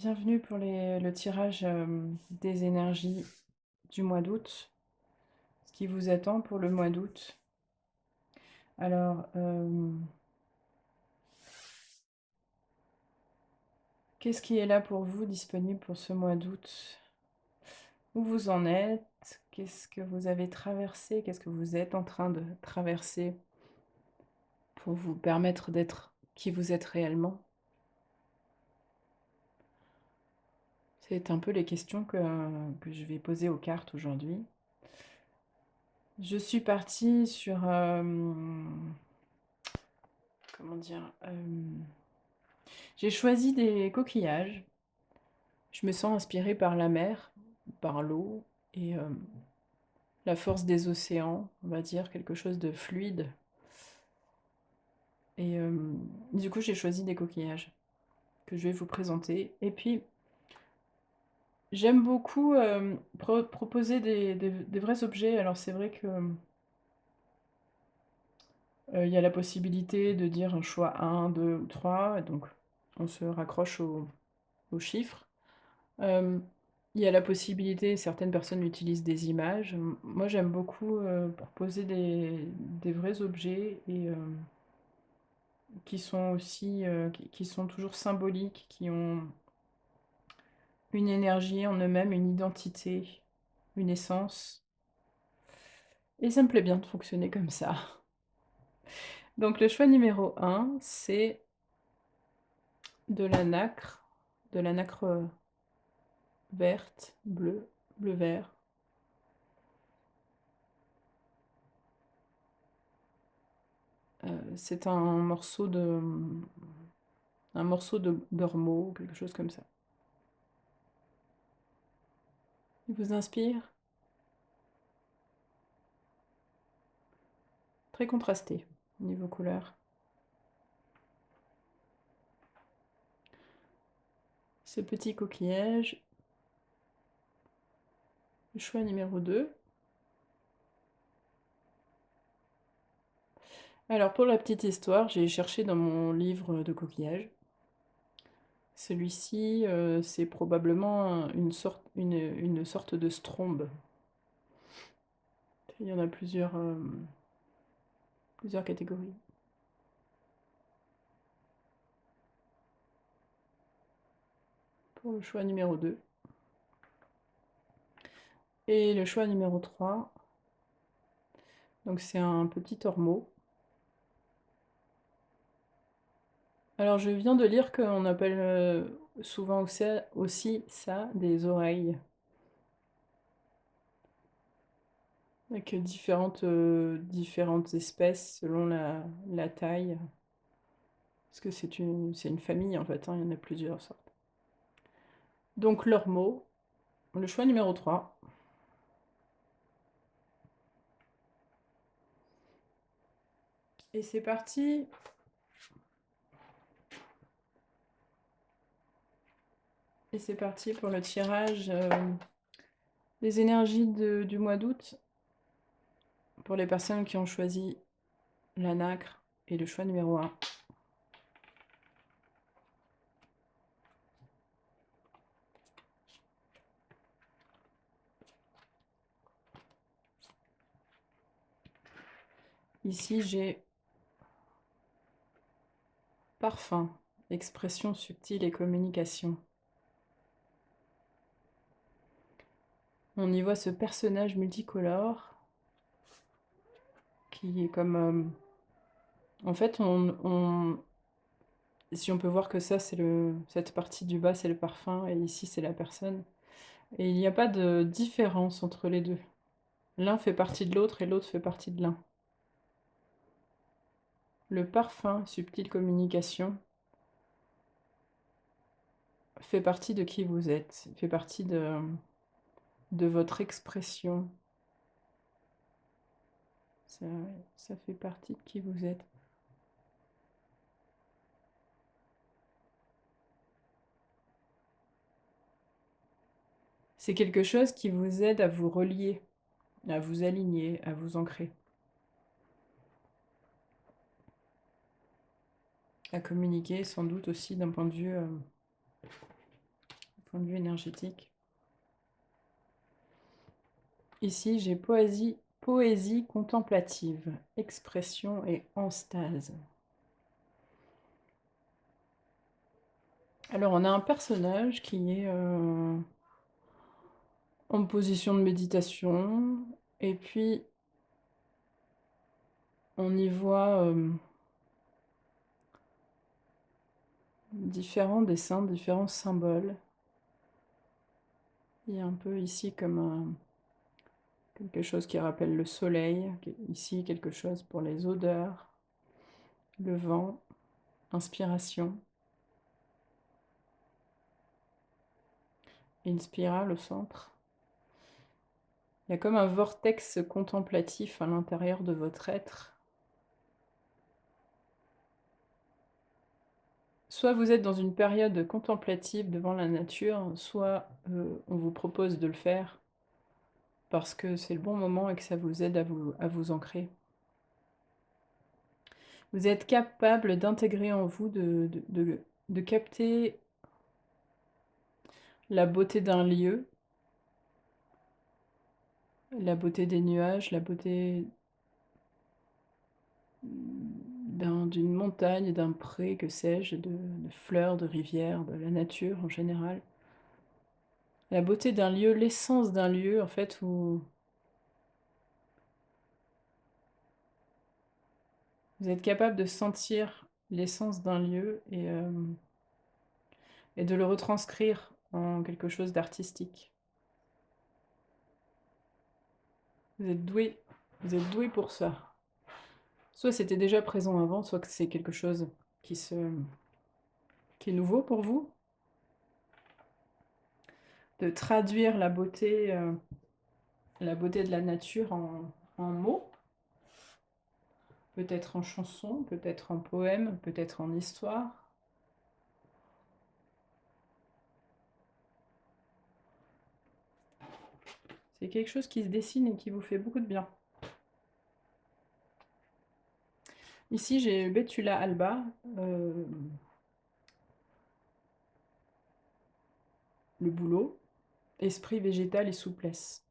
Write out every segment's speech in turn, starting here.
Bienvenue pour le tirage des énergies du mois d'août, ce qui vous attend pour le mois d'août. Alors, qu'est-ce qui est là pour vous, disponible pour ce mois d'août? Où vous en êtes? Qu'est-ce que vous avez traversé? Qu'est-ce que vous êtes en train de traverser pour vous permettre d'être qui vous êtes réellement? C'est un peu les questions que je vais poser aux cartes aujourd'hui. Je suis partie sur, comment dire? J'ai choisi des coquillages. Je me sens inspirée par la mer, par l'eau et la force des océans, on va dire, quelque chose de fluide. Et du coup, j'ai choisi des coquillages que je vais vous présenter. Et puis, j'aime beaucoup proposer des vrais objets. Alors, c'est vrai que il y a la possibilité de dire un choix un, 2 ou 3. Donc on se raccroche aux chiffres. Il y a la possibilité, certaines personnes utilisent des images. Moi, j'aime beaucoup, proposer des vrais objets et qui sont aussi, qui sont toujours symboliques, qui ont une énergie en eux-mêmes, une identité, une essence et ça me plaît bien de fonctionner comme ça. Donc le choix numéro un, c'est de la nacre, de la nacre, verte, bleue, bleu-vert. C'est un morceau d'ormeau, quelque chose comme ça. Il vous inspire? Très contrasté, niveau couleur. Ce petit coquillage, le choix numéro 2. Alors pour la petite histoire, j'ai cherché dans mon livre de coquillages. Celui-ci, c'est probablement une sorte de strombe. Il y en a plusieurs catégories. Pour le choix numéro 2. Et le choix numéro 3, donc c'est un petit ormeau. Alors je viens de lire qu'on appelle, souvent aussi ça des oreilles. Avec différentes espèces selon la taille. Parce que c'est une famille en fait, hein, il y en a plusieurs sortes. Donc l'ormeau, le choix numéro 3. Et c'est parti. Et c'est parti pour le tirage des énergies du mois d'août. Pour les personnes qui ont choisi la nacre et le choix numéro 1. Ici j'ai parfum, expression subtile et communication. On y voit ce personnage multicolore qui est comme... en fait, si on peut voir que ça, cette partie du bas, c'est le parfum, et ici, c'est la personne. Et il n'y a pas de différence entre les deux. L'un fait partie de l'autre et l'autre fait partie de l'un. Le parfum, subtile communication, fait partie de qui vous êtes, fait partie de votre expression. Ça fait partie de qui vous êtes. C'est quelque chose qui vous aide à vous relier, à vous aligner, à vous ancrer, à communiquer sans doute aussi d'un point de vue point de vue énergétique. Ici, j'ai poésie contemplative, expression et enstase. Alors, on a un personnage qui est en position de méditation, et puis on y voit différents dessins, différents symboles. Il y a un peu ici comme quelque chose qui rappelle le soleil, ici quelque chose pour les odeurs, le vent, inspiration, et une spirale au centre. Il y a comme un vortex contemplatif à l'intérieur de votre être. Soit vous êtes dans une période contemplative devant la nature, soit on vous propose de le faire parce que c'est le bon moment et que ça vous aide à vous ancrer. Vous êtes capable d'intégrer en vous, de capter la beauté d'un lieu, la beauté des nuages, la beauté d'une montagne, d'un pré, que sais-je, de fleurs, de rivières, de la nature en général. La beauté d'un lieu, l'essence d'un lieu, en fait, où vous êtes capable de sentir l'essence d'un lieu et de le retranscrire en quelque chose d'artistique. Vous êtes doué pour ça. Soit c'était déjà présent avant, soit que c'est quelque chose qui est nouveau pour vous. De traduire la beauté de la nature en mots, peut-être en chanson, peut-être en poème, peut-être en histoire. C'est quelque chose qui se dessine et qui vous fait beaucoup de bien. Ici, j'ai Betula alba, le boulot, esprit végétal et souplesse.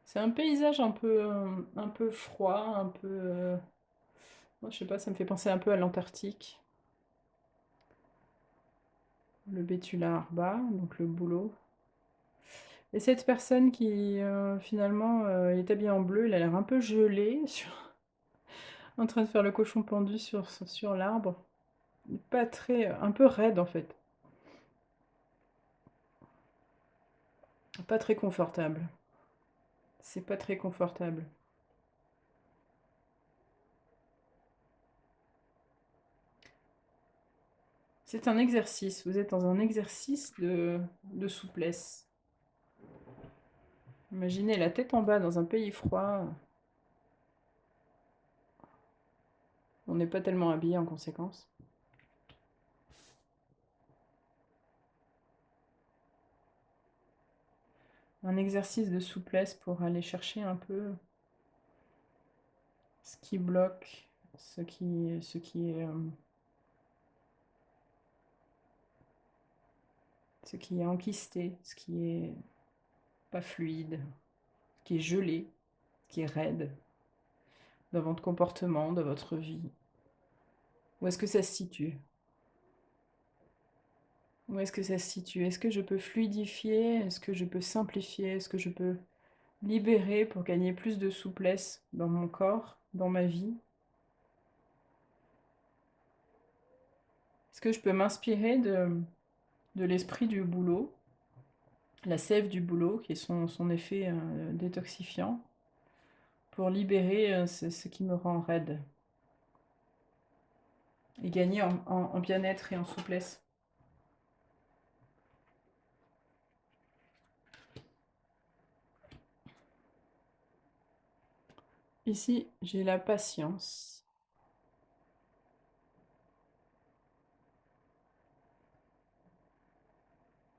C'est un paysage un peu froid, un peu... moi, je sais pas, ça me fait penser un peu à l'Antarctique. Le Betula alba, donc le boulot. Et cette personne qui, finalement, est habillée en bleu, elle a l'air un peu gelée, en train de faire le cochon pendu sur l'arbre. Pas très... un peu raide, en fait. Pas très confortable. C'est pas très confortable. C'est un exercice. Vous êtes dans un exercice de souplesse. Imaginez la tête en bas dans un pays froid. On n'est pas tellement habillé en conséquence. Un exercice de souplesse pour aller chercher un peu ce qui bloque, ce qui est enquisté, ce qui est pas fluide, ce qui est gelé, ce qui est raide dans votre comportement, dans votre vie. Où est-ce que ça se situe? Où est-ce que ça se situe? Est-ce que je peux fluidifier? Est-ce que je peux simplifier? Est-ce que je peux libérer pour gagner plus de souplesse dans mon corps, dans ma vie? Est-ce que je peux m'inspirer de l'esprit du boulot, la sève du boulot, qui est son effet détoxifiant, pour libérer ce qui me rend raide et gagner en bien-être et en souplesse? Ici, j'ai la patience.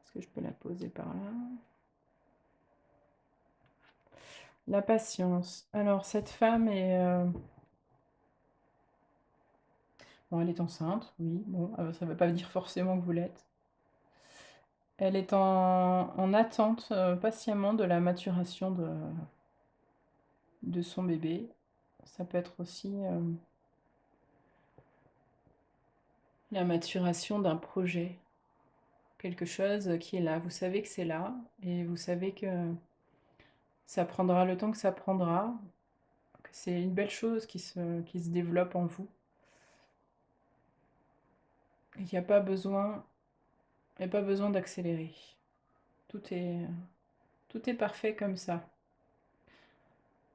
Est-ce que je peux la poser par là? La patience. Alors, cette femme est Bon, elle est enceinte, oui, bon, ça ne veut pas dire forcément que vous l'êtes. Elle est en attente, patiemment de la maturation de son bébé. Ça peut être aussi, la maturation d'un projet. Quelque chose qui est là. Vous savez que c'est là et vous savez que ça prendra le temps que ça prendra, que c'est une belle chose qui se développe en vous et qu'il n'y a pas besoin il y a pas besoin d'accélérer. Tout est tout est parfait comme ça.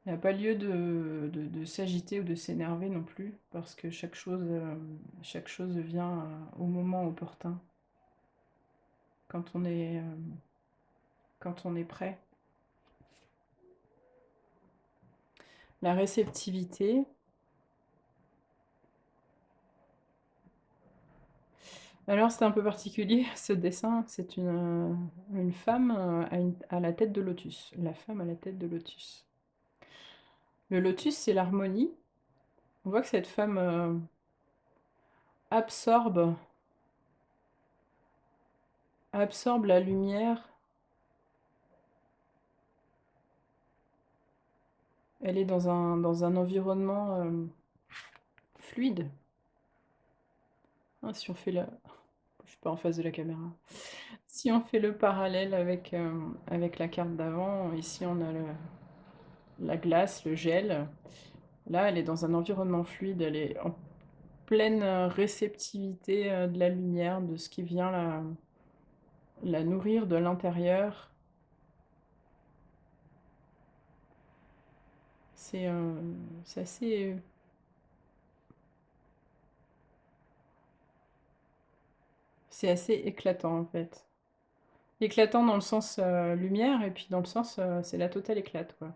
Il n'y a pas lieu de s'agiter ou de s'énerver non plus parce que chaque chose vient, au moment opportun, quand on est, quand on est prêt. La réceptivité. Alors c'est un peu particulier ce dessin, c'est une femme, à la tête de lotus. La femme à la tête de lotus. Le lotus, c'est l'harmonie. On voit que cette femme, absorbe absorbe la lumière. Elle est dans un environnement, fluide. Hein, si on fait le je suis pas en face de la caméra. Si on fait le parallèle avec la carte d'avant, ici on a la glace, le gel. Là, elle est dans un environnement fluide, elle est en pleine, réceptivité, de la lumière, de ce qui vient la nourrir de l'intérieur. C'est, c'est assez c'est assez éclatant, en fait. Éclatant dans le sens, lumière et puis dans le sens, c'est la totale éclate, quoi.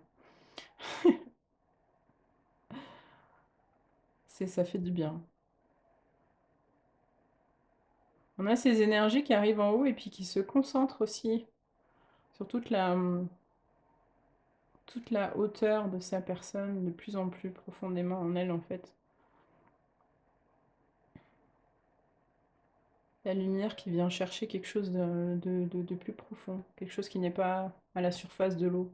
Ça fait du bien. On a ces énergies qui arrivent en haut et puis qui se concentrent aussi sur toute la hauteur de sa personne, de plus en plus profondément en elle, en fait. La lumière qui vient chercher quelque chose de plus profond, quelque chose qui n'est pas à la surface de l'eau.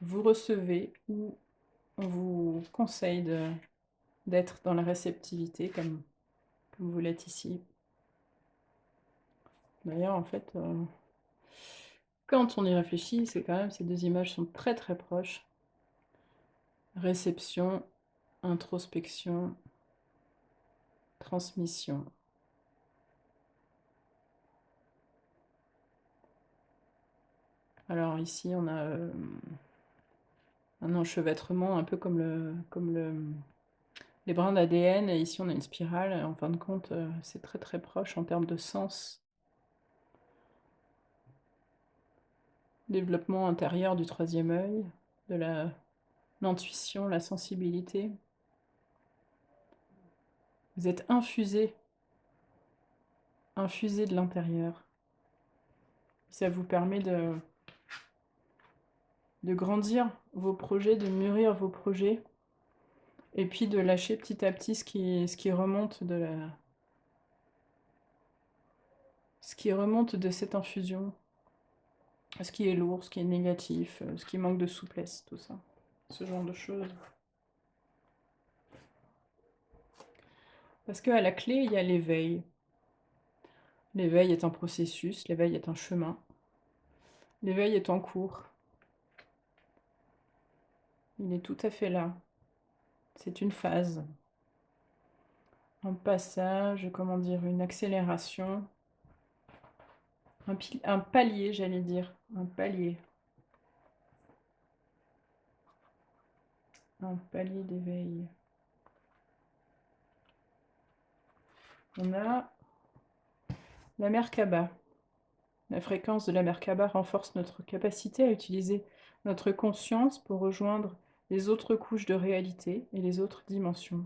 Vous recevez ou on vous conseille d'être dans la réceptivité comme vous l'êtes ici. D'ailleurs, en fait, quand on y réfléchit, c'est quand même, ces deux images sont très très proches. Réception, introspection, transmission. Alors ici, on a un enchevêtrement un peu comme les brins d'ADN. Et ici, on a une spirale. En fin de compte, c'est très très proche en termes de sens. Développement intérieur du troisième œil, de l'intuition, la sensibilité. Vous êtes infusé de l'intérieur. Ça vous permet de grandir vos projets, de mûrir vos projets, et puis de lâcher petit à petit ce qui remonte ce qui remonte de cette infusion, ce qui est lourd, ce qui est négatif, ce qui manque de souplesse, tout ça, ce genre de choses. Parce qu'à la clé, il y a l'éveil. L'éveil est un processus, l'éveil est un chemin. L'éveil est en cours. Il est tout à fait là. C'est une phase, un passage, comment dire, une accélération, un palier, j'allais dire, un palier d'éveil. On a la Merkaba. La fréquence de la Merkaba renforce notre capacité à utiliser notre conscience pour rejoindre les autres couches de réalité et les autres dimensions.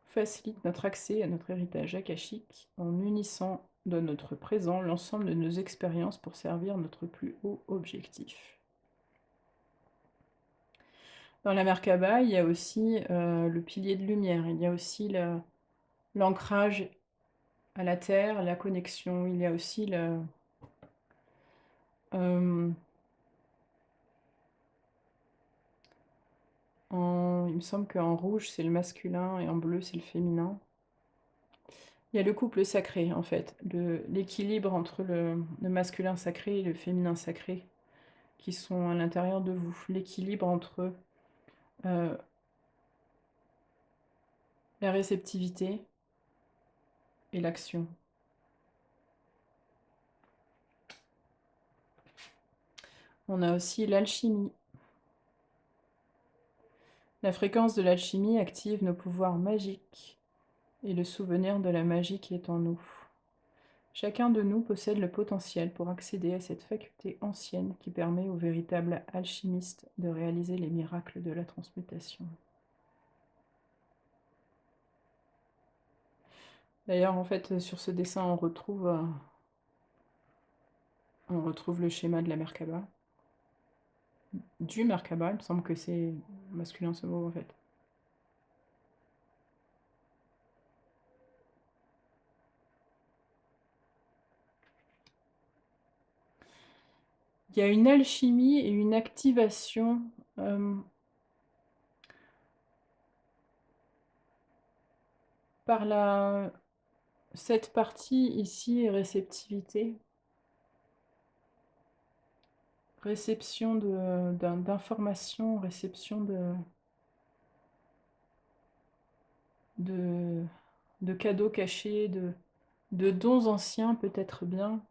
Facilite notre accès à notre héritage akashique en unissant dans notre présent l'ensemble de nos expériences pour servir notre plus haut objectif. Dans la Merkaba, il y a aussi, le pilier de lumière, il y a aussi l'ancrage à la terre, la connexion, il y a aussi hem, il me semble qu'en rouge, c'est le masculin et en bleu, c'est le féminin. Il y a le couple sacré, en fait, l'équilibre entre le masculin sacré et le féminin sacré qui sont à l'intérieur de vous. L'équilibre entre, heu, la réceptivité et l'action. On a aussi l'alchimie. La fréquence de l'alchimie active nos pouvoirs magiques et le souvenir de la magie qui est en nous. Chacun de nous possède le potentiel pour accéder à cette faculté ancienne qui permet aux véritables alchimistes de réaliser les miracles de la transmutation. D'ailleurs, en fait, sur ce dessin, on retrouve le schéma de la Merkaba. Du Merkaba, il me semble que c'est masculin ce mot, en fait. Il y a une alchimie et une activation, par cette partie ici, réceptivité. Réception d'informations, réception de de cadeaux cachés, de dons anciens peut-être bien.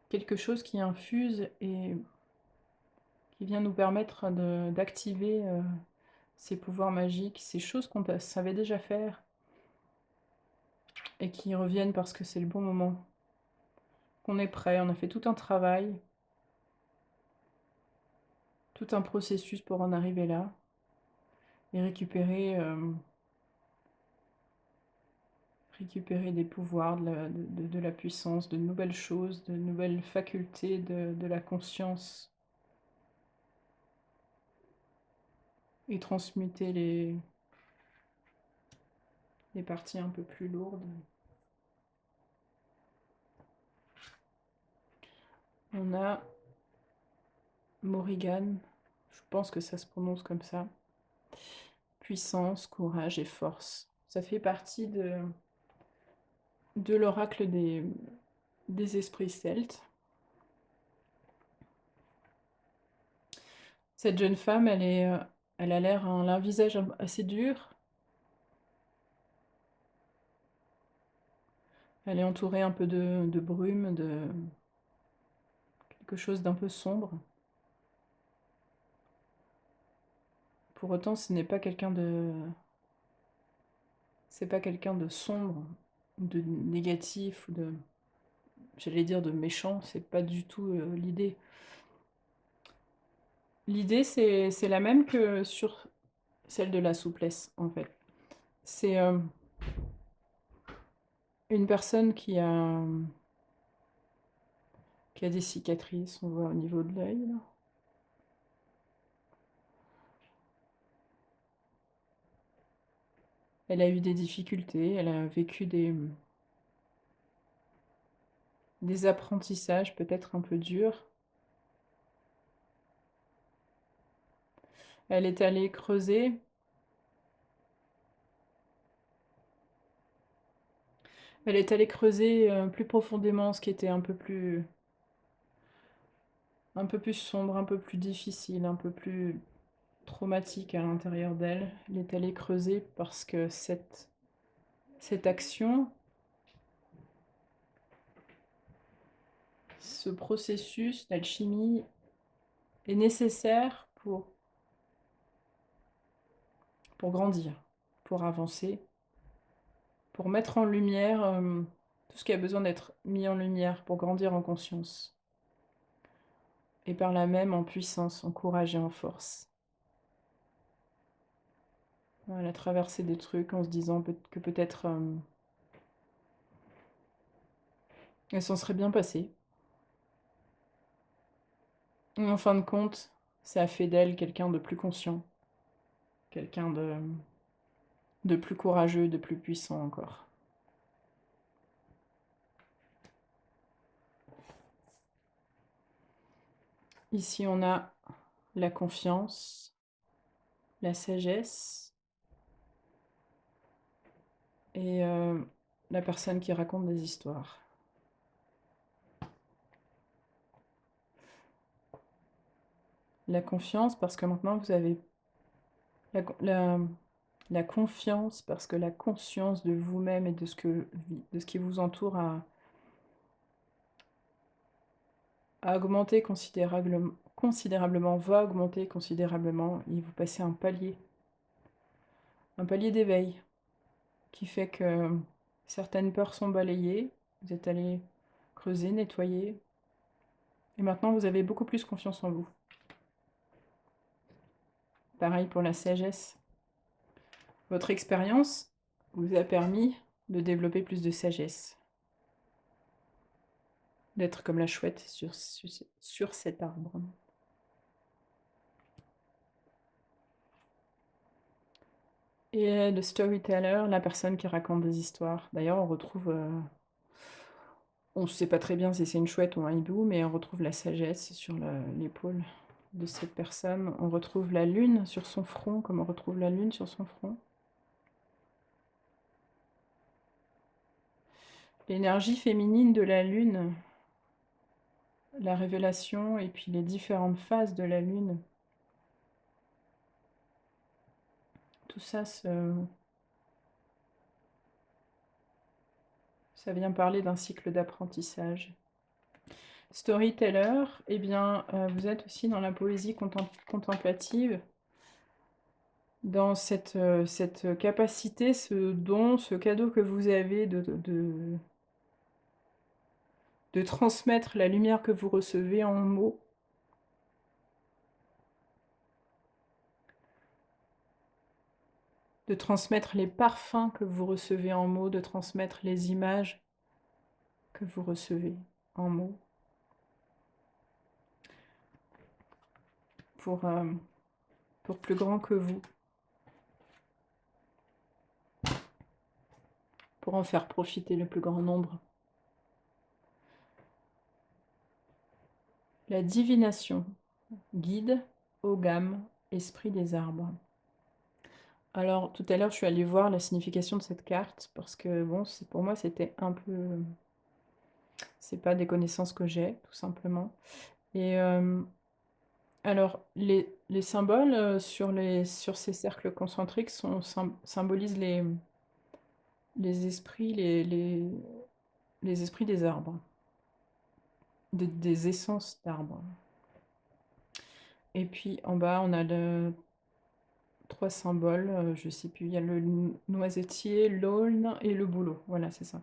Quelque chose qui infuse et qui vient nous permettre d'activer, ces pouvoirs magiques, ces choses qu'on savait déjà faire et qui reviennent parce que c'est le bon moment. Qu'on est prêt, on a fait tout un travail, tout un processus pour en arriver là et récupérer des pouvoirs, de la puissance, de nouvelles choses, de nouvelles facultés, de la conscience et transmuter les parties un peu plus lourdes. On a Morrigan, je pense que ça se prononce comme ça. Puissance, courage et force. Ça fait partie de l'oracle des esprits celtes. Cette jeune femme, elle a l'air, elle a un visage assez dur. Elle est entourée un peu de brume, de quelque chose d'un peu sombre. Pour autant, c'est pas quelqu'un de sombre, de négatif, ou j'allais dire de méchant, c'est pas du tout l'idée. L'idée, c'est la même que sur celle de la souplesse, en fait. C'est une personne qui a des cicatrices, on voit au niveau de l'œil, là. Elle a eu des difficultés, elle a vécu des apprentissages peut-être un peu durs. Elle est allée creuser. Elle est allée creuser plus profondément ce qui était un peu plus sombre, un peu plus difficile, un peu plus traumatique à l'intérieur d'elle. Elle est allée creuser parce que cette action, ce processus d'alchimie est nécessaire pour grandir, pour avancer, pour mettre en lumière tout ce qui a besoin d'être mis en lumière pour grandir en conscience. Et par là même en puissance, en courage et en force. Elle a traversé des trucs en se disant que peut-être elle s'en serait bien passée. Et en fin de compte, Ça fait d'elle quelqu'un de plus conscient, quelqu'un de plus courageux, de plus puissant encore. Ici, on a la confiance, la sagesse et la personne qui raconte des histoires. La confiance parce que maintenant vous avez la confiance parce que la conscience de vous-même et de ce qui vous entoure a augmenté considérablement, va augmenter considérablement et vous passez un palier d'éveil qui fait que certaines peurs sont balayées, vous êtes allé creuser, nettoyer, et maintenant vous avez beaucoup plus confiance en vous. Pareil pour la sagesse. Votre expérience vous a permis de développer plus de sagesse, d'être comme la chouette sur cet arbre. Et le storyteller, la personne qui raconte des histoires. D'ailleurs, on retrouve, on ne sait pas très bien si c'est une chouette ou un hibou, mais on retrouve la sagesse sur l'épaule de cette personne. On retrouve la lune sur son front, comme on retrouve la lune sur son front. L'énergie féminine de la lune, la révélation et puis les différentes phases de la lune. Tout ça, ça vient parler d'un cycle d'apprentissage. Storyteller, eh bien, vous êtes aussi dans la poésie contemplative, dans cette capacité, ce don, ce cadeau que vous avez de transmettre la lumière que vous recevez en mots. De transmettre les parfums que vous recevez en mots, de transmettre les images que vous recevez en mots. Pour plus grand que vous. Pour en faire profiter le plus grand nombre. La divination, guide, Ogam, esprit des arbres. Alors, tout à l'heure, je suis allée voir la signification de cette carte, parce que, bon, pour moi, c'était un peu... C'est pas des connaissances que j'ai, tout simplement. Et alors, les symboles sur ces cercles concentriques symbolisent les esprits, les esprits des arbres, des essences d'arbres. Et puis, en bas, on a trois symboles, je sais plus, il y a le noisetier, l'aulne et le bouleau. Voilà, c'est ça.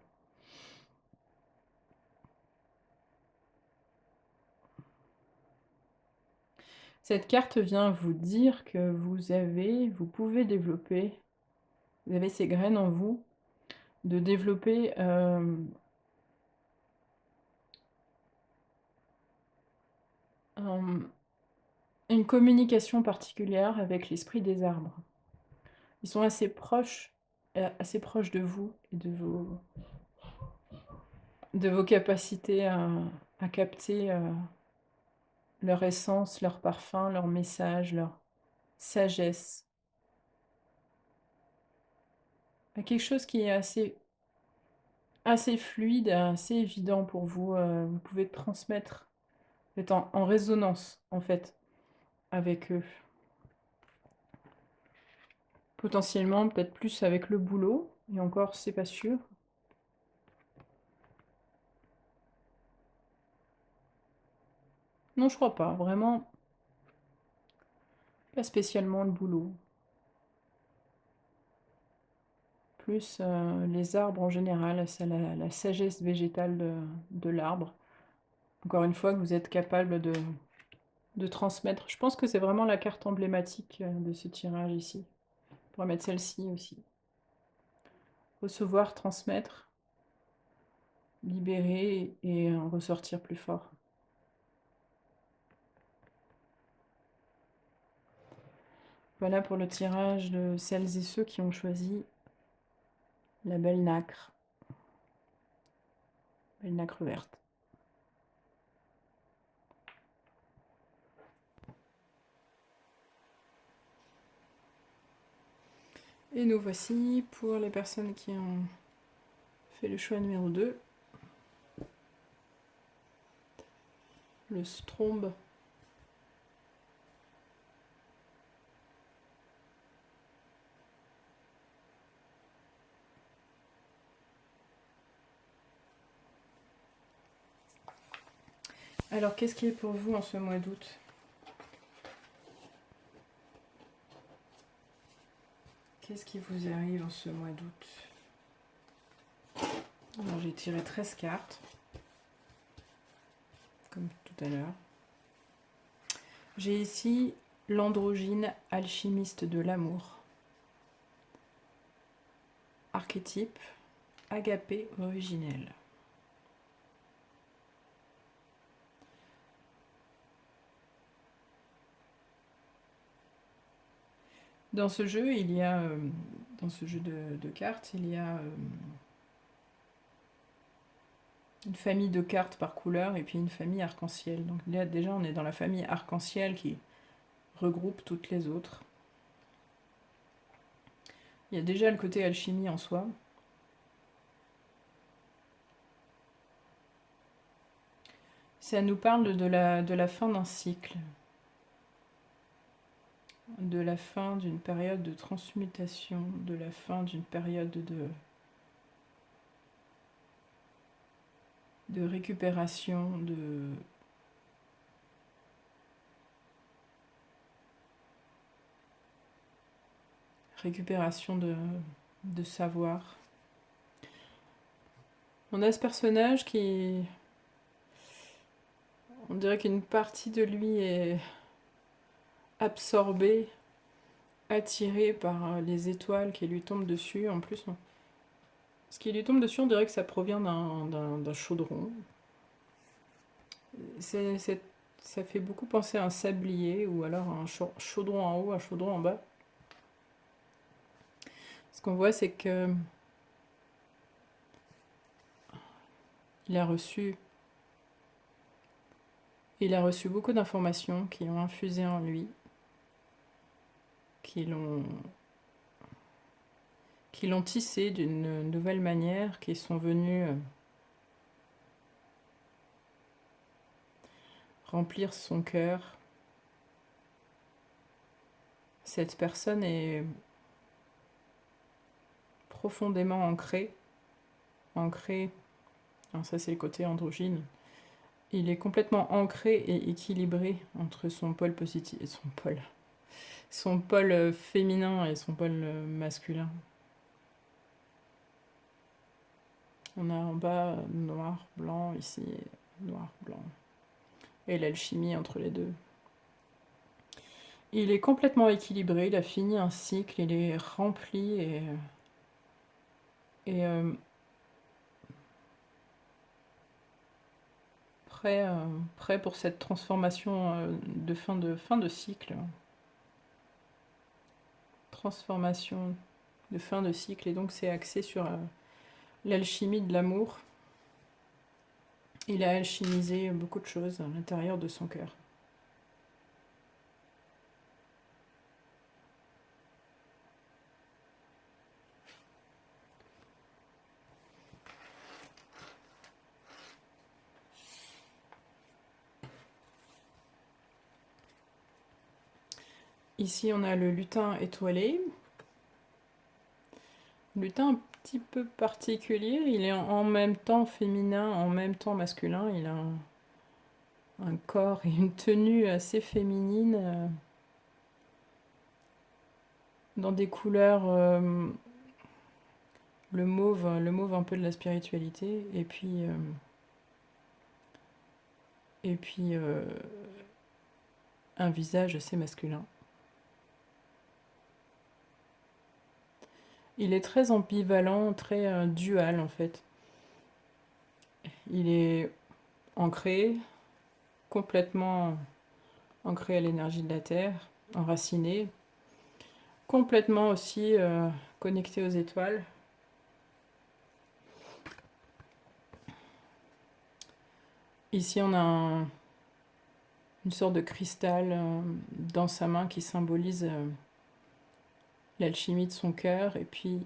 Cette carte vient vous dire que vous pouvez développer, vous avez ces graines en vous, de développer une communication particulière avec l'esprit des arbres. Ils sont assez proches de vous et de vos capacités à capter leur essence, leur parfum, leur message, leur sagesse. Quelque chose qui est assez fluide, assez évident pour vous. Vous pouvez transmettre, vous êtes en résonance en fait avec eux. Potentiellement peut-être plus avec le boulot, et encore c'est pas sûr. Non, je crois pas, vraiment pas spécialement le boulot. Plus les arbres en général, c'est la sagesse végétale de l'arbre. Encore une fois, que vous êtes capable de transmettre. Je pense que c'est vraiment la carte emblématique de ce tirage ici. On pourrait mettre celle-ci aussi. Recevoir, transmettre, libérer et en ressortir plus fort. Voilà pour le tirage de celles et ceux qui ont choisi la belle nacre verte. Et nous voici pour les personnes qui ont fait le choix numéro 2. Le strombe. Alors, qu'est-ce qui est pour vous en ce mois d'août? Qu'est-ce qui vous arrive en ce mois d'août? Alors, j'ai tiré 13 cartes, comme tout à l'heure. J'ai ici l'androgyne alchimiste de l'amour. Archétype agapé originel. Dans ce jeu, il y a, dans ce jeu de cartes, il y a une famille de cartes par couleur et puis une famille arc-en-ciel. Donc là, déjà, on est dans la famille arc-en-ciel qui regroupe toutes les autres. Il y a déjà le côté alchimie en soi. Ça nous parle de la fin d'un cycle, de la fin d'une période de transmutation, de la fin d'une période de récupération, de savoir. On a ce personnage qui... On dirait qu'une partie de lui est absorbée, attirée par les étoiles qui lui tombent dessus. En plus, ce qui lui tombe dessus, on dirait que ça provient d'un chaudron. Ça fait beaucoup penser à un sablier ou alors un chaudron en haut, un chaudron en bas. Ce qu'on voit, c'est que il a reçu beaucoup d'informations qui ont infusé en lui, qui l'ont tissé d'une nouvelle manière, qui sont venus remplir son cœur. Cette personne est profondément ancrée, alors ça c'est le côté androgyne, il est complètement ancré et équilibré entre son pôle positif et son pôle féminin et son pôle masculin. On a en bas noir, blanc, ici noir, blanc. Et l'alchimie entre les deux. Il est complètement équilibré, il a fini un cycle, il est rempli et prêt pour cette transformation de fin de cycle. Transformation de fin de cycle, et donc c'est axé sur l'alchimie de l'amour. Il a alchimisé beaucoup de choses à l'intérieur de son cœur. Ici, on a le lutin étoilé. Lutin un petit peu particulier, il est en même temps féminin, en même temps masculin. Il a un corps et une tenue assez féminine, dans des couleurs, le mauve un peu de la spiritualité, et puis un visage assez masculin. Il est très ambivalent, très dual en fait. Il est ancré, complètement ancré à l'énergie de la terre, enraciné, complètement aussi connecté aux étoiles. Ici, on a une sorte de cristal dans sa main qui symbolise l'alchimie de son cœur et puis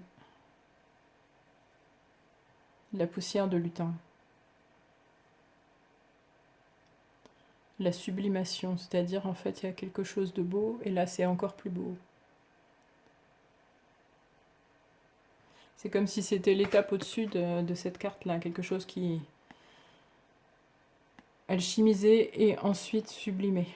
la poussière de lutin. La sublimation, c'est-à-dire en fait il y a quelque chose de beau et là c'est encore plus beau. C'est comme si c'était l'étape au-dessus de cette carte-là, quelque chose qui alchimisé et ensuite sublimé.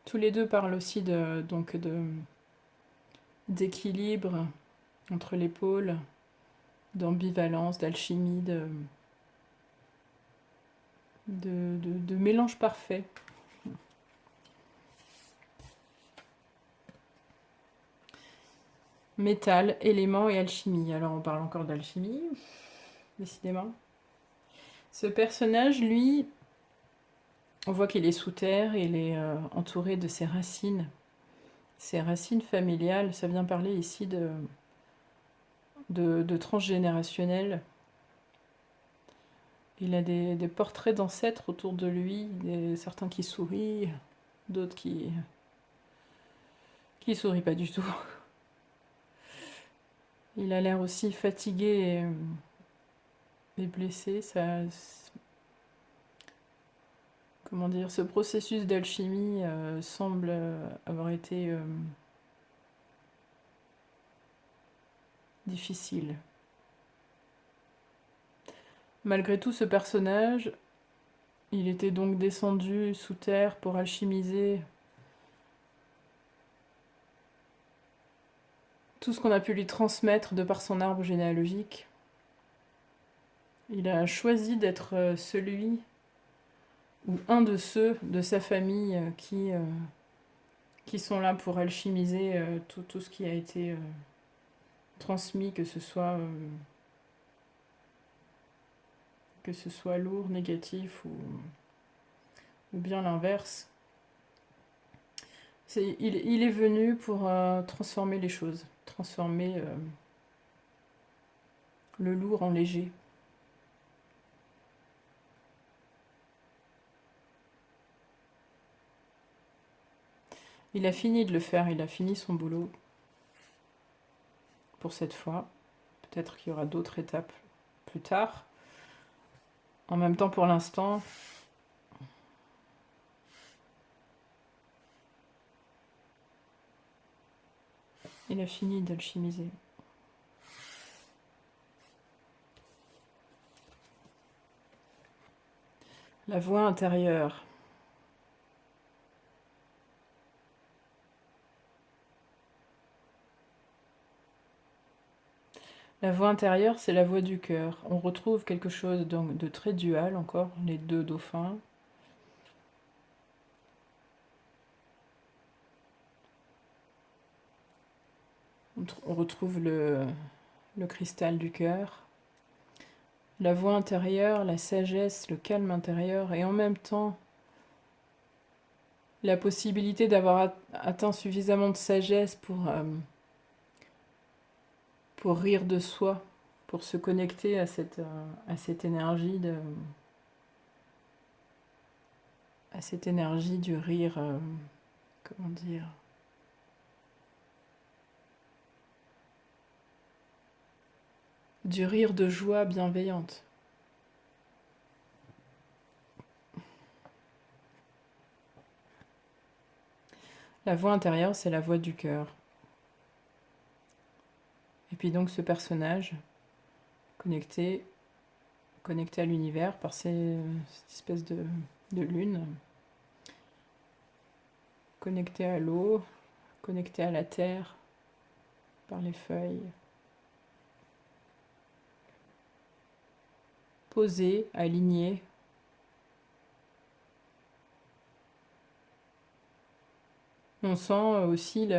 Tous les deux parlent aussi d'équilibre entre les pôles, d'ambivalence, d'alchimie, de mélange parfait. Métal, éléments et alchimie. Alors on parle encore d'alchimie, décidément. Ce personnage, lui, on voit qu'il est sous terre, il est entouré de ses racines. Ses racines familiales, ça vient parler ici de transgénérationnel. Il a des portraits d'ancêtres autour de lui, certains qui sourient, d'autres qui sourient pas du tout. Il a l'air aussi fatigué et blessé. Comment dire, ce processus d'alchimie semble avoir été difficile. Malgré tout, ce personnage, il était donc descendu sous terre pour alchimiser tout ce qu'on a pu lui transmettre de par son arbre généalogique. Il a choisi d'être celui ou un de ceux de sa famille qui sont là pour alchimiser tout ce qui a été transmis, que ce soit lourd, négatif ou bien l'inverse. Il est venu pour transformer les choses, transformer le lourd en léger. Il a fini de le faire, il a fini son boulot pour cette fois. Peut-être qu'il y aura d'autres étapes plus tard. En même temps, pour l'instant, il a fini d'alchimiser. La voix intérieure. La voix intérieure, c'est la voix du cœur. On retrouve quelque chose de très dual encore, les deux dauphins. On retrouve le cristal du cœur. La voix intérieure, la sagesse, le calme intérieur, et en même temps, la possibilité d'avoir atteint suffisamment de sagesse pour rire de soi, pour se connecter à cette énergie du rire, comment dire, du rire de joie bienveillante. La voix intérieure, c'est la voix du cœur. Et puis donc ce personnage connecté à l'univers par cette espèce de lune, connecté à l'eau, connecté à la terre par les feuilles, posé, aligné. On sent aussi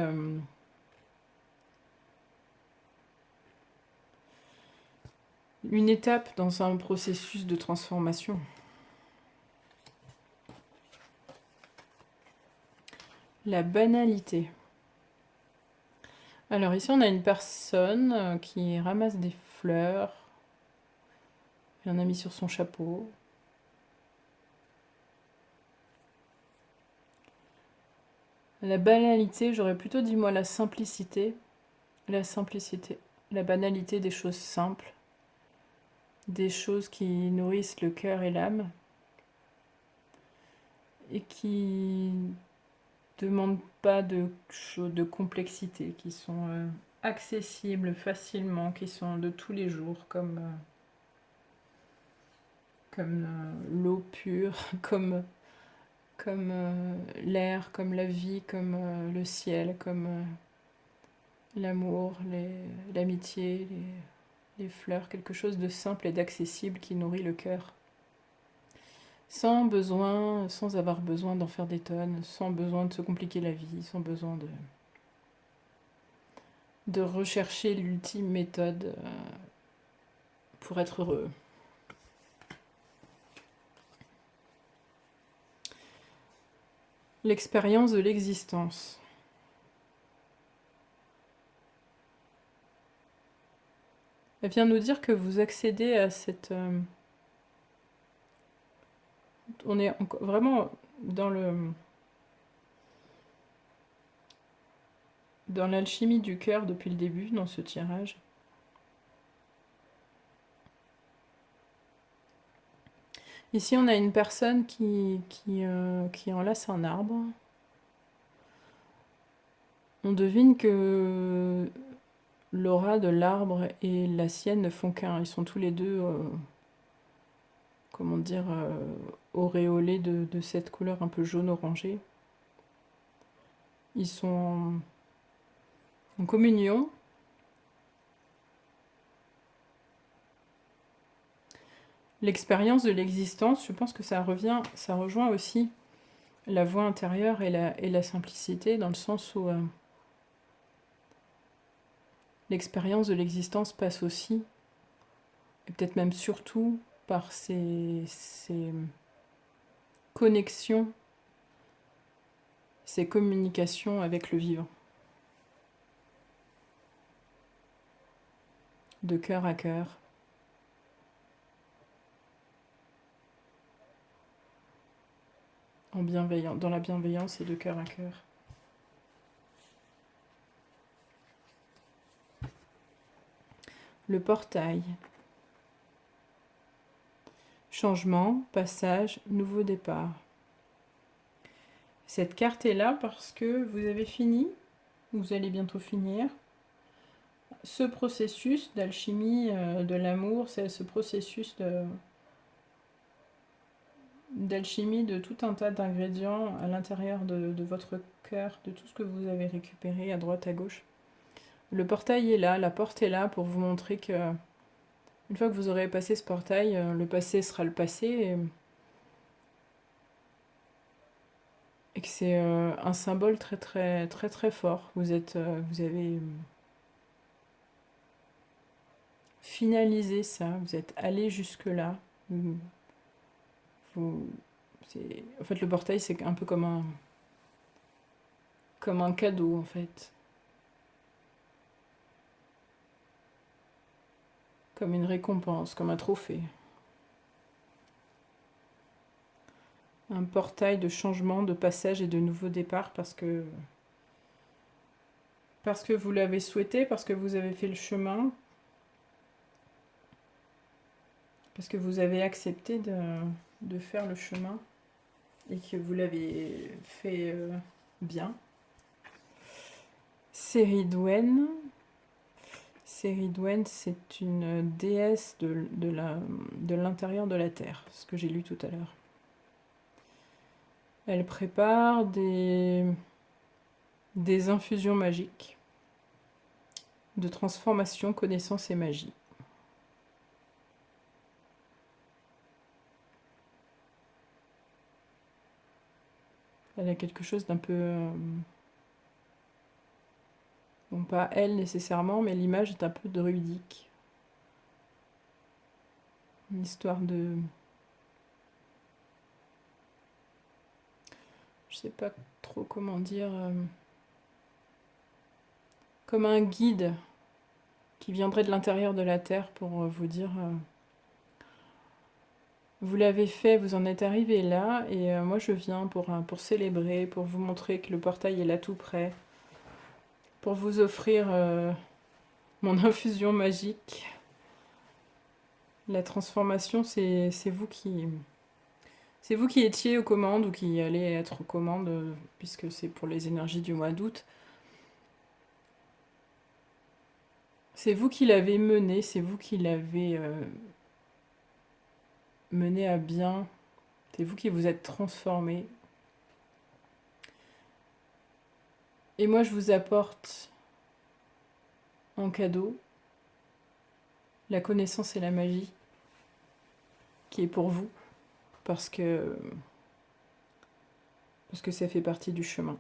une étape dans un processus de transformation. La banalité. Alors ici, on a une personne qui ramasse des fleurs. Elle en a mis sur son chapeau. La banalité, j'aurais plutôt dit moi la simplicité. La simplicité. La banalité des choses simples. Des choses qui nourrissent le cœur et l'âme. Et qui demandent pas de complexité, qui sont accessibles facilement, qui sont de tous les jours, comme l'eau pure, comme l'air, comme la vie, comme le ciel, comme l'amour, l'amitié, les fleurs, quelque chose de simple et d'accessible qui nourrit le cœur. Sans avoir besoin d'en faire des tonnes, sans besoin de se compliquer la vie, sans besoin de rechercher l'ultime méthode pour être heureux. L'expérience de l'existence. Elle vient nous dire que vous accédez à cette... on est vraiment dans l'alchimie du cœur depuis le début, dans ce tirage. Ici, on a une personne qui enlace un arbre. On devine que l'aura de l'arbre et la sienne ne font qu'un. Ils sont tous les deux, comment dire, auréolés de cette couleur un peu jaune-orangé. Ils sont en communion. L'expérience de l'existence, je pense que ça rejoint aussi la voix intérieure et la simplicité, dans le sens où l'expérience de l'existence passe aussi, et peut-être même surtout, par ces connexions, ces communications avec le vivant, de cœur à cœur. Dans la bienveillance et de cœur à cœur. Le portail. Changement, passage, nouveau départ. Cette carte est là parce que vous avez fini, vous allez bientôt finir, ce processus d'alchimie de l'amour, c'est ce processus d'alchimie de tout un tas d'ingrédients à l'intérieur de votre cœur, de tout ce que vous avez récupéré à droite, à gauche. Le portail est là, la porte est là pour vous montrer que une fois que vous aurez passé ce portail, le passé sera le passé et que c'est un symbole très très très très fort. Vous avez finalisé ça, vous êtes allé jusque là. En fait, le portail c'est un peu comme un cadeau en fait, comme une récompense, comme un trophée. Un portail de changement, de passage et de nouveau départ parce que vous l'avez souhaité, parce que vous avez fait le chemin, parce que vous avez accepté de faire le chemin et que vous l'avez fait bien. Céridwen. Céridwen, c'est une déesse de l'intérieur de la Terre, ce que j'ai lu tout à l'heure. Elle prépare des infusions magiques de transformation, connaissance et magie. Elle a quelque chose d'un peu... bon, pas elle nécessairement, mais l'image est un peu druidique. Une histoire de... je sais pas trop comment dire, comme un guide qui viendrait de l'intérieur de la Terre pour vous dire vous l'avez fait, vous en êtes arrivé là, et moi je viens pour célébrer, pour vous montrer que le portail est là tout près, pour vous offrir mon infusion magique. La transformation, c'est vous qui... C'est vous qui étiez aux commandes ou qui allez être aux commandes, puisque c'est pour les énergies du mois d'août. C'est vous qui l'avez mené, c'est vous qui l'avez mené à bien. C'est vous qui vous êtes transformé. Et moi, je vous apporte en cadeau la connaissance et la magie qui est pour vous, parce que ça fait partie du chemin.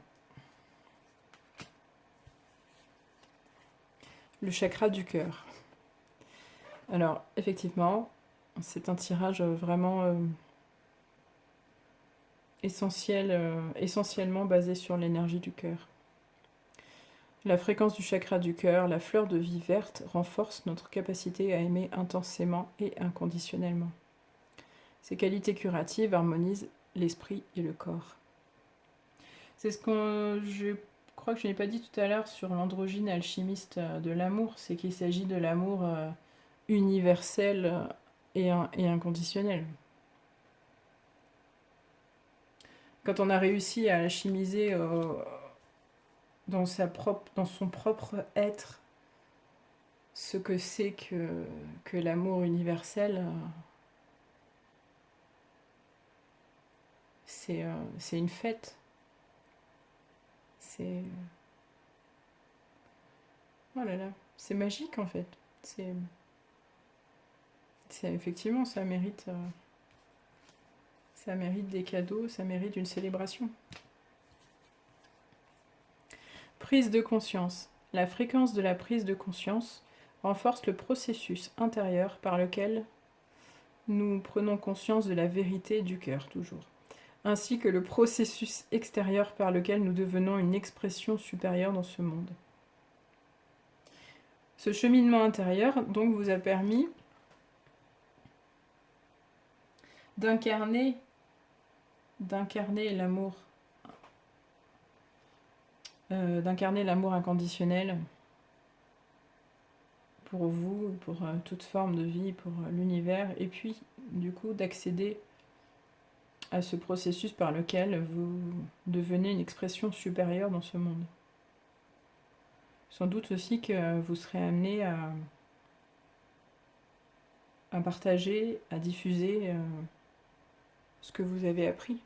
Le chakra du cœur. Alors, effectivement, c'est un tirage vraiment essentiellement basé sur l'énergie du cœur. La fréquence du chakra du cœur, la fleur de vie verte, renforce notre capacité à aimer intensément et inconditionnellement. Ces qualités curatives harmonisent l'esprit et le corps. C'est ce que je crois que je n'ai pas dit tout à l'heure sur l'androgyne alchimiste de l'amour, c'est qu'il s'agit de l'amour universel et inconditionnel. Quand on a réussi à alchimiser dans son propre être ce que c'est que l'amour universel, c'est une fête. C'est... Oh là là, c'est magique en fait. C'est effectivement, ça mérite des cadeaux, ça mérite une célébration. Prise de conscience. La fréquence de la prise de conscience renforce le processus intérieur par lequel nous prenons conscience de la vérité du cœur, toujours, ainsi que le processus extérieur par lequel nous devenons une expression supérieure dans ce monde. Ce cheminement intérieur, donc, vous a permis d'incarner l'amour, inconditionnel pour vous, pour toute forme de vie, pour l'univers, et puis du coup d'accéder à ce processus par lequel vous devenez une expression supérieure dans ce monde. Sans doute aussi que vous serez amené à partager, à diffuser ce que vous avez appris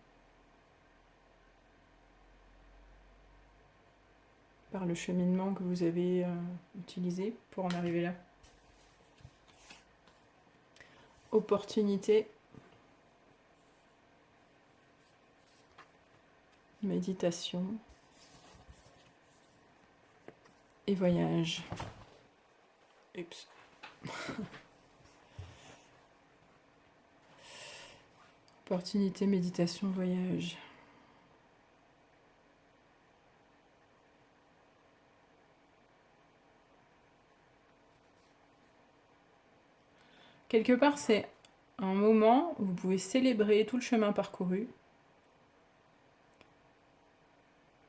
par le cheminement que vous avez utilisé pour en arriver là. Opportunité, méditation et voyage. Oups. Opportunité, méditation, voyage. Quelque part, c'est un moment où vous pouvez célébrer tout le chemin parcouru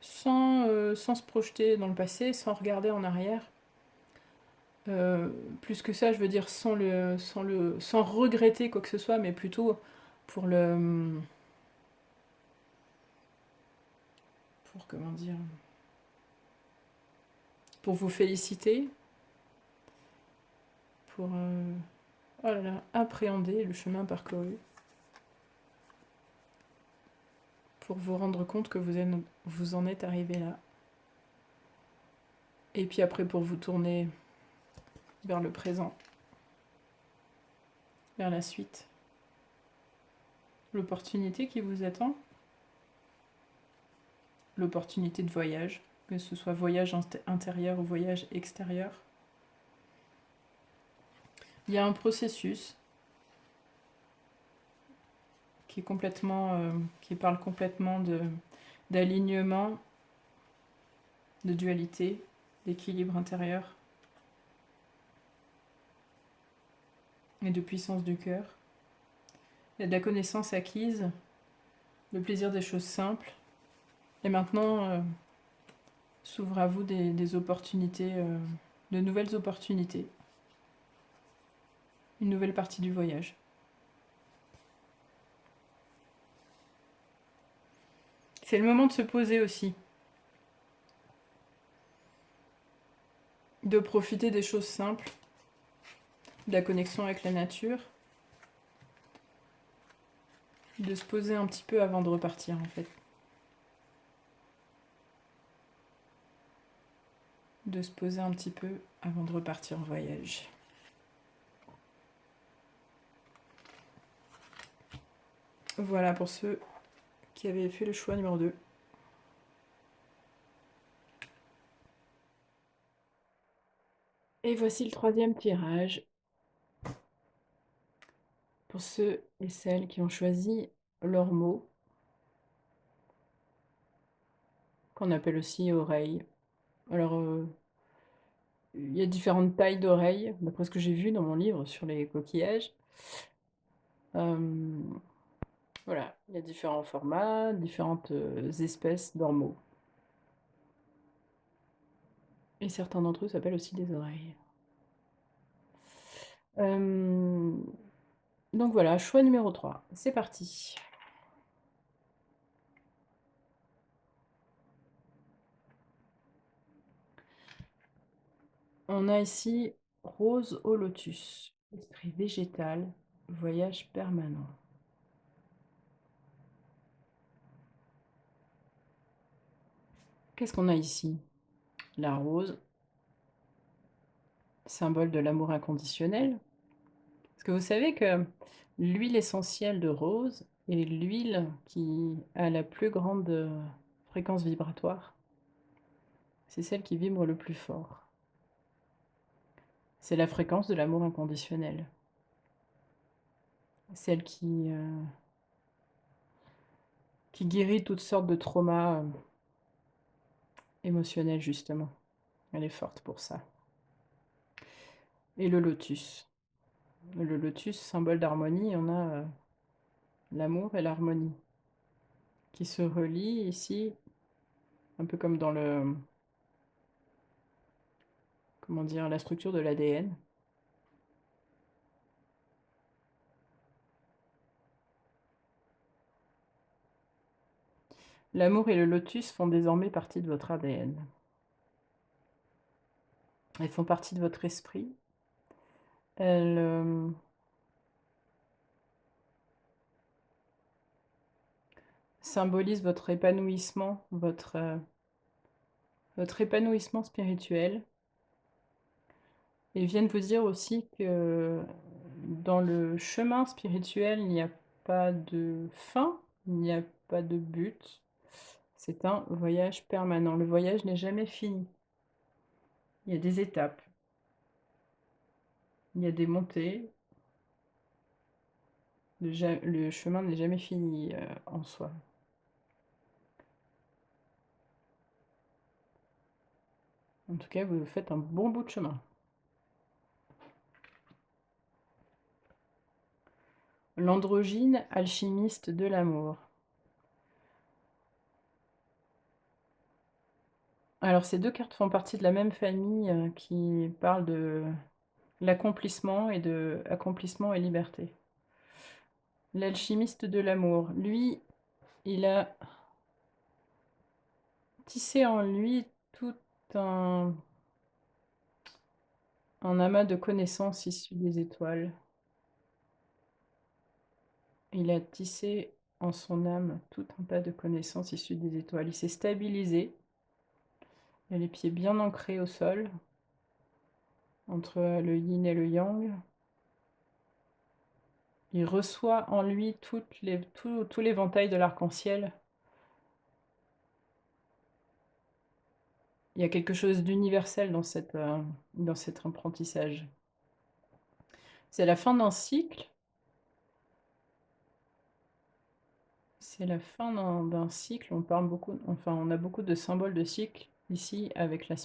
sans se projeter dans le passé, sans regarder en arrière. Plus que ça, je veux dire sans regretter quoi que ce soit, mais plutôt pour comment dire, pour vous féliciter, pour oh là là, appréhender le chemin parcouru, pour vous rendre compte que vous en êtes arrivé là. Et puis après, pour vous tourner vers le présent, vers la suite. L'opportunité qui vous attend, l'opportunité de voyage, que ce soit voyage intérieur ou voyage extérieur. Il y a un processus qui parle complètement d'alignement, de dualité, d'équilibre intérieur et de puissance du cœur. Il y a de la connaissance acquise, le plaisir des choses simples. Et maintenant, s'ouvrent à vous des opportunités, de nouvelles opportunités. Une nouvelle partie du voyage. C'est le moment de se poser aussi. De profiter des choses simples, de la connexion avec la nature. De se poser un petit peu avant de repartir en fait. De se poser un petit peu avant de repartir en voyage. Voilà pour ceux qui avaient fait le choix numéro 2. Et voici le troisième tirage. Pour ceux et celles qui ont choisi leurs mots, qu'on appelle aussi oreille. Alors, il y a différentes tailles d'oreilles, d'après ce que j'ai vu dans mon livre sur les coquillages. Voilà, il y a différents formats, différentes espèces d'ormeaux. Et certains d'entre eux s'appellent aussi des oreilles. Donc voilà, choix numéro 3. C'est parti. On a ici rose au lotus, esprit végétal, voyage permanent. Qu'est-ce qu'on a ici? La rose, symbole de l'amour inconditionnel. Parce que vous savez que l'huile essentielle de rose est l'huile qui a la plus grande fréquence vibratoire. C'est celle qui vibre le plus fort. C'est la fréquence de l'amour inconditionnel. Celle qui guérit toutes sortes de traumas émotionnels, justement. Elle est forte pour ça. Et le lotus. Le lotus, symbole d'harmonie, on a l'amour et l'harmonie qui se relient ici, un peu comme dans le, comment dire, la structure de l'ADN. L'amour et le lotus font désormais partie de votre ADN. Elles font partie de votre esprit. Elles symbolisent votre épanouissement, votre épanouissement spirituel. Et viennent vous dire aussi que dans le chemin spirituel, il n'y a pas de fin, il n'y a pas de but. C'est un voyage permanent. Le voyage n'est jamais fini. Il y a des étapes. Il y a des montées. Le chemin n'est jamais fini en soi. En tout cas, vous faites un bon bout de chemin. L'androgyne, alchimiste de l'amour. Alors, ces deux cartes font partie de la même famille qui parle de l'accomplissement et de accomplissement et liberté. L'alchimiste de l'amour, lui, il a tissé en lui tout un amas de connaissances issues des étoiles. Il a tissé en son âme tout un tas de connaissances issues des étoiles. Il s'est stabilisé. Il a les pieds bien ancrés au sol, entre le yin et le yang. Il reçoit en lui tout l'éventail de l'arc-en-ciel. Il y a quelque chose d'universel dans cet apprentissage. C'est la fin d'un cycle. C'est la fin d'un cycle, on parle beaucoup enfin, on a beaucoup de symboles de cycle ici avec et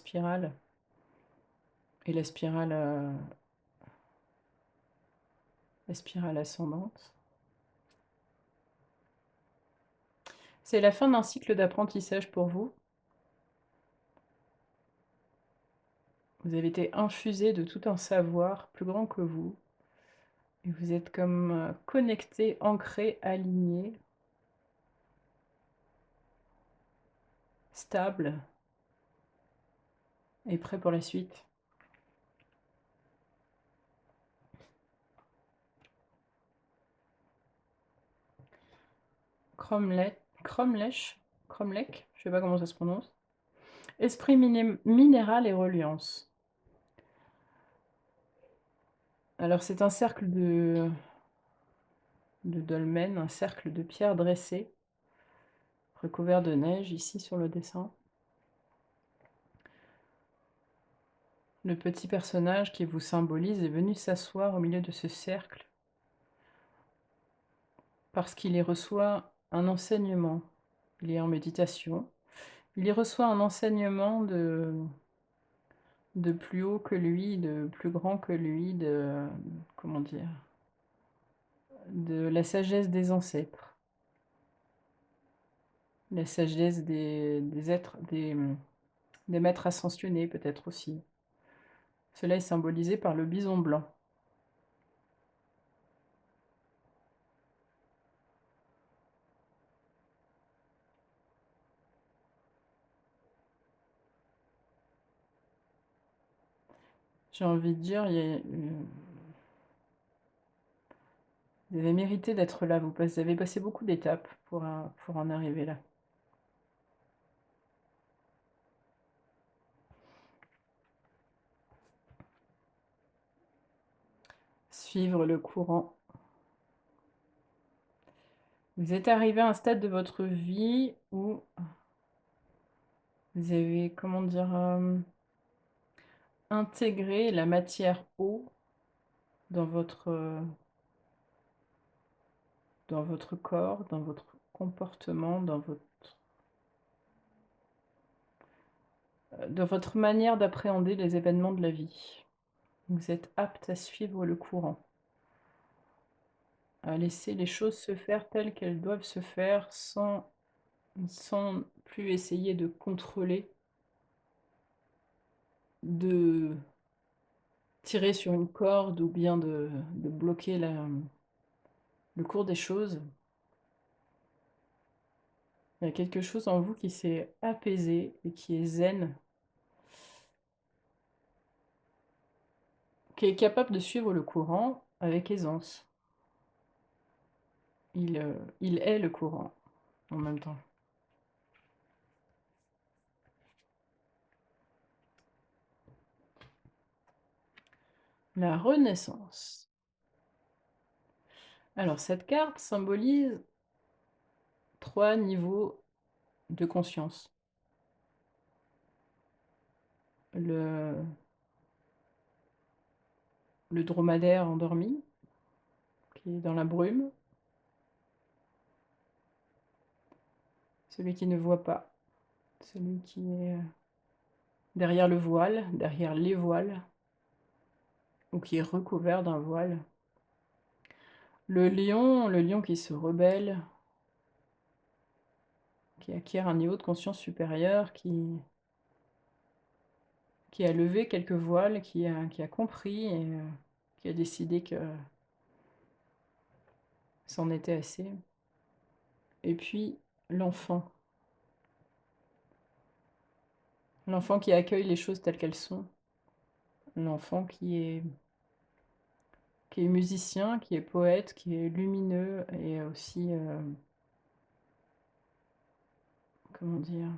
la spirale ascendante. C'est la fin d'un cycle d'apprentissage pour vous. Vous avez été infusé de tout un savoir plus grand que vous et vous êtes comme, connectés, ancrés, alignés, stables et prêts pour la suite. Cromlech, je sais pas comment ça se prononce. Esprit minéral et reliance. Alors c'est un cercle de dolmen, un cercle de pierres dressées, recouvert de neige ici sur le dessin. Le petit personnage qui vous symbolise est venu s'asseoir au milieu de ce cercle parce qu'il y reçoit un enseignement. Il est en méditation. Il y reçoit un enseignement de plus haut que lui, de plus grand que lui, comment dire, de la sagesse des ancêtres, la sagesse des êtres, des maîtres ascensionnés peut-être aussi. Cela est symbolisé par le bison blanc. J'ai envie de dire, vous avez mérité d'être là, vous avez passé beaucoup d'étapes pour en arriver là. Suivre le courant. Vous êtes arrivé à un stade de votre vie où vous avez, comment dire, intégré la matière eau dans dans votre corps, dans votre comportement, dans votre manière d'appréhender les événements de la vie. Vous êtes apte à suivre le courant, à laisser les choses se faire telles qu'elles doivent se faire sans plus essayer de contrôler, de tirer sur une corde ou bien de bloquer le cours des choses. Il y a quelque chose en vous qui s'est apaisé et qui est zen, qui est capable de suivre le courant avec aisance. Il est le courant en même temps. La renaissance. Alors cette carte symbolise 3 niveaux de conscience. Le dromadaire endormi, qui est dans la brume, celui qui ne voit pas, celui qui est derrière le voile, derrière les voiles, ou qui est recouvert d'un voile. Le lion qui se rebelle, qui acquiert un niveau de conscience supérieur, qui a levé quelques voiles, qui a compris et qui a décidé que c'en était assez. Et puis l'enfant. L'enfant qui accueille les choses telles qu'elles sont. L'enfant qui est musicien, qui est poète, qui est lumineux et aussi, comment dire,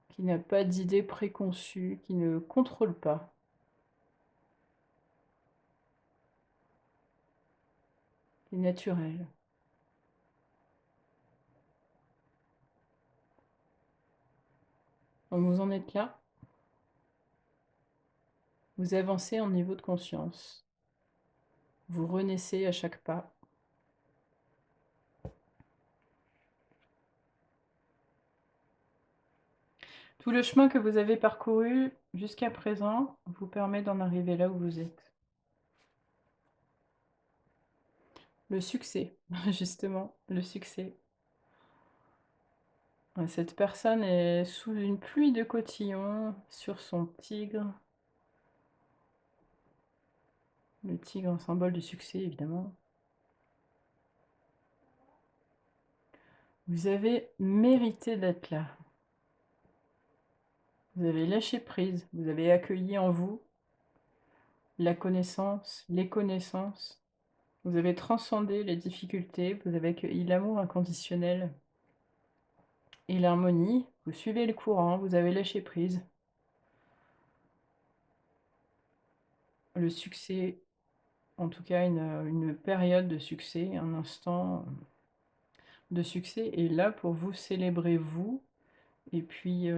qui n'a pas d'idées préconçues, qui ne contrôle pas, qui est naturel. Donc vous en êtes là, vous avancez en niveau de conscience, vous renaissez à chaque pas, Tout le chemin que vous avez parcouru jusqu'à présent vous permet d'en arriver là où vous êtes. Le succès, justement, le succès. Cette personne est sous une pluie de cotillons sur son tigre. Le tigre, un symbole du succès, évidemment. Vous avez mérité d'être là. Vous avez lâché prise, vous avez accueilli en vous la connaissance, les connaissances. Vous avez transcendé les difficultés, vous avez accueilli l'amour inconditionnel et l'harmonie. Vous suivez le courant, vous avez lâché prise. Le succès, en tout cas une période de succès, un instant de succès est là pour vous célébrer vous et puis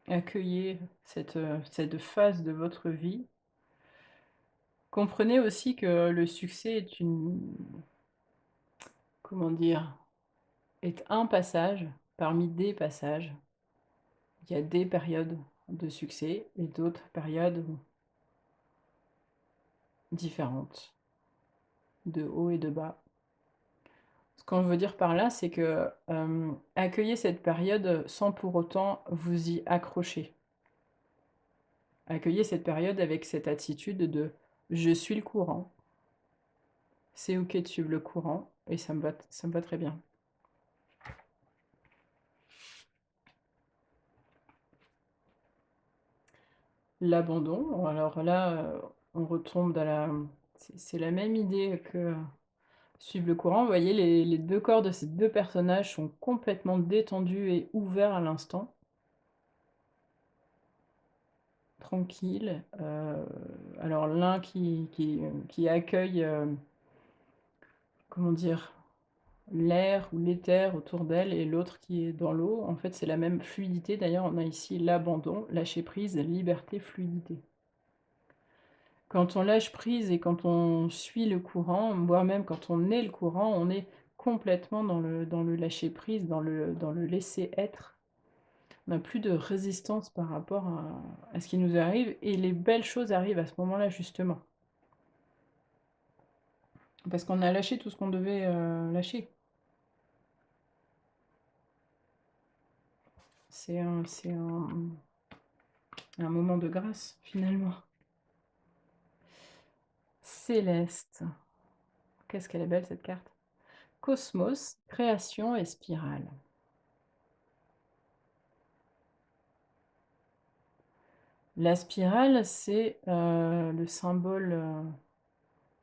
accueillir cette phase de votre vie. Comprenez aussi que le succès est comment dire? Est un passage parmi des passages. Il y a des périodes de succès et d'autres périodes différentes, de haut et de bas. Ce qu'on veut dire par là, c'est que, accueillez cette période sans pour autant vous y accrocher. Accueillez cette période avec cette attitude de: «Je suis le courant, c'est OK de suivre le courant et ça me va très bien». L'abandon, alors là, on retombe dans la c'est la même idée que suivre le courant. Vous voyez, les 2 corps de ces 2 personnages sont complètement détendus et ouverts à l'instant, tranquilles. Alors l'un qui accueille, comment dire? L'air ou l'éther autour d'elle et l'autre qui est dans l'eau. En fait, c'est la même fluidité. D'ailleurs, on a ici l'abandon, lâcher prise, liberté, fluidité. Quand on lâche prise et quand on suit le courant, voire même quand on est le courant, on est complètement dans le lâcher prise, dans le laisser être. On n'a plus de résistance par rapport à ce qui nous arrive et les belles choses arrivent à ce moment-là, justement. Parce qu'on a lâché tout ce qu'on devait, lâcher. C'est un moment de grâce, finalement. Céleste. Qu'est-ce qu'elle est belle cette carte. Cosmos, création et spirale. La spirale, c'est, le symbole,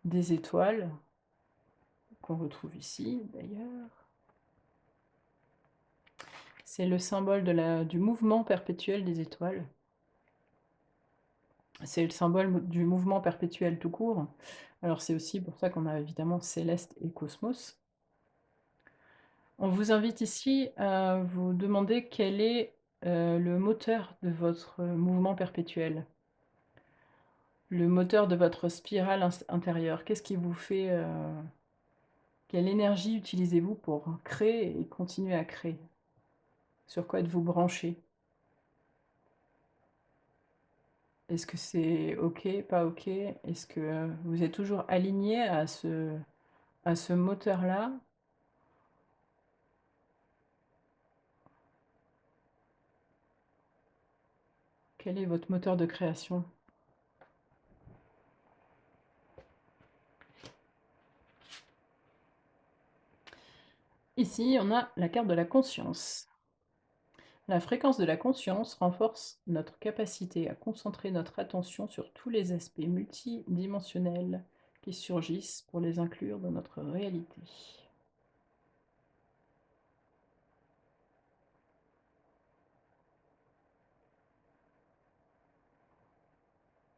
des étoiles, qu'on retrouve ici d'ailleurs. C'est le symbole du mouvement perpétuel des étoiles. C'est le symbole du mouvement perpétuel tout court. Alors c'est aussi pour ça qu'on a évidemment Céleste et Cosmos. On vous invite ici à vous demander quel est, le moteur de votre mouvement perpétuel. Le moteur de votre spirale intérieure. Qu'est-ce qui vous fait, quelle énergie utilisez-vous pour créer et continuer à créer? Sur quoi êtes-vous branché? Est-ce que c'est OK, pas OK? Est-ce que vous êtes toujours aligné à ce moteur-là? Quel est votre moteur de création? Ici, on a la carte de la conscience. La fréquence de la conscience renforce notre capacité à concentrer notre attention sur tous les aspects multidimensionnels qui surgissent pour les inclure dans notre réalité.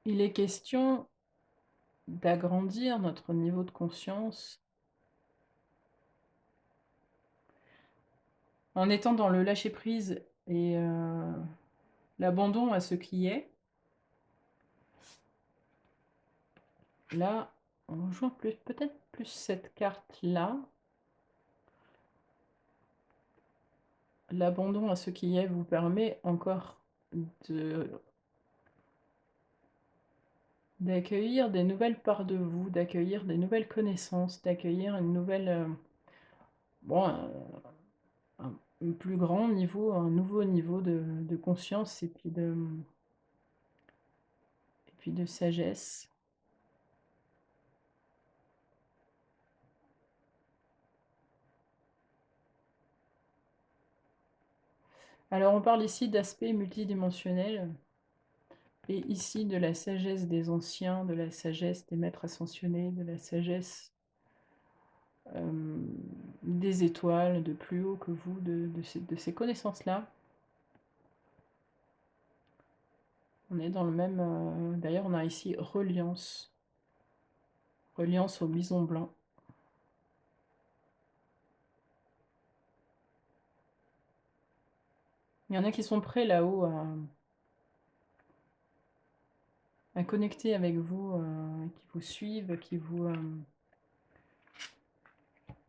Il est question d'agrandir notre niveau de conscience en étant dans le lâcher-prise et l'abandon à ce qui est. Là, on joue peut-être plus cette carte-là. l'abandon à ce qui est vous permet encore de d'accueillir des nouvelles parts de vous, d'accueillir des nouvelles connaissances, d'accueillir une nouvelle, bon, un plus grand niveau, un nouveau niveau de conscience et puis de sagesse. Alors on parle ici d'aspect multidimensionnel et ici de la sagesse des anciens, de la sagesse des maîtres ascensionnés, de la sagesse, des étoiles, de plus haut que vous, de ces connaissances-là. On est dans le même, d'ailleurs on a ici reliance, reliance au bison blanc. Il y en a qui sont prêts là-haut à connecter avec vous, qui vous suivent,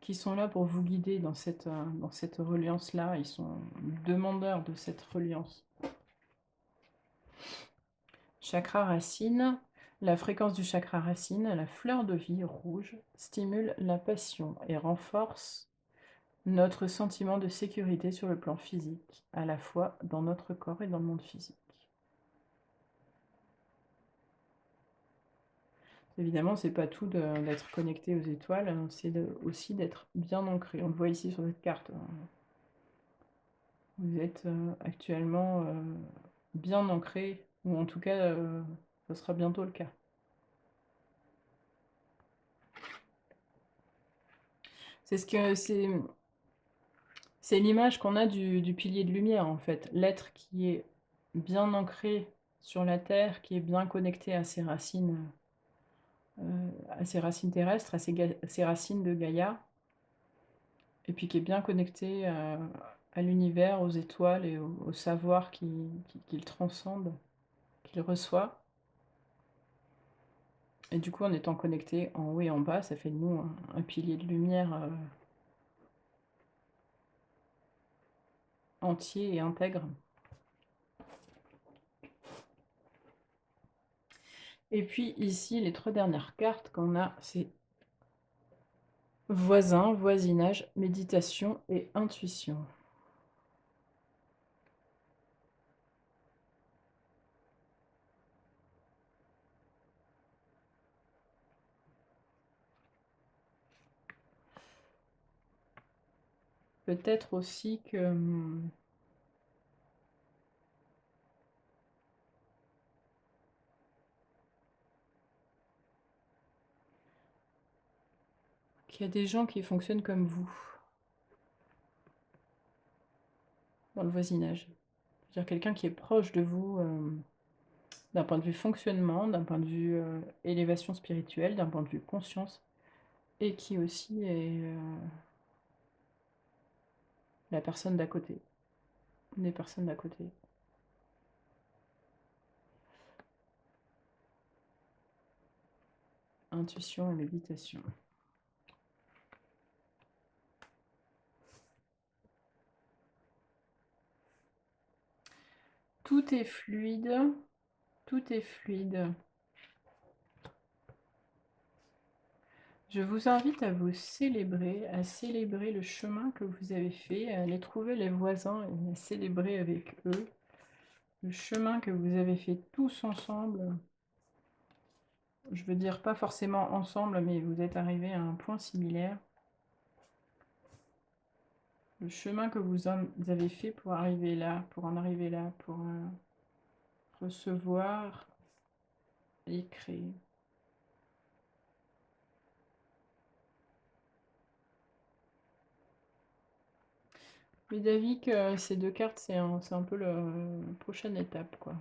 qui sont là pour vous guider dans cette reliance-là. Ils sont demandeurs de cette reliance. Chakra racine. La fréquence du chakra racine, la fleur de vie rouge, stimule la passion et renforce notre sentiment de sécurité sur le plan physique, à la fois dans notre corps et dans le monde physique. Évidemment, c'est pas tout d'être connecté aux étoiles, hein, c'est aussi d'être bien ancré. On le voit ici sur cette carte, hein. Vous êtes actuellement bien ancré, ou en tout cas, ce sera bientôt le cas. C'est ce que c'est l'image qu'on a du pilier de lumière en fait, l'être qui est bien ancré sur la terre, qui est bien connecté à ses racines terrestres, à ses racines de Gaïa, et puis qui est bien connecté à l'univers, aux étoiles et au savoir qu'il transcende, qu'il reçoit. Et du coup, en étant connecté en haut et en bas, ça fait de nous un pilier de lumière entier et intègre. Et puis ici, les 3 dernières cartes qu'on a, c'est voisin, voisinage, méditation et intuition. Peut-être aussi que qu'il y a des gens qui fonctionnent comme vous dans le voisinage. C'est-à-dire quelqu'un qui est proche de vous d'un point de vue fonctionnement, d'un point de vue élévation spirituelle, d'un point de vue conscience, et qui aussi est la personne d'à côté, des personnes d'à côté. Intuition et méditation. Tout est fluide, tout est fluide. Je vous invite à vous célébrer, à célébrer le chemin que vous avez fait, à aller trouver les voisins et à célébrer avec eux le chemin que vous avez fait tous ensemble. Je veux dire pas forcément ensemble, mais vous êtes arrivés à un point similaire. Le chemin que vous avez fait pour arriver là, pour en arriver là, pour recevoir et créer. Mais d'avis que ces 2 cartes, c'est un peu la prochaine étape, quoi.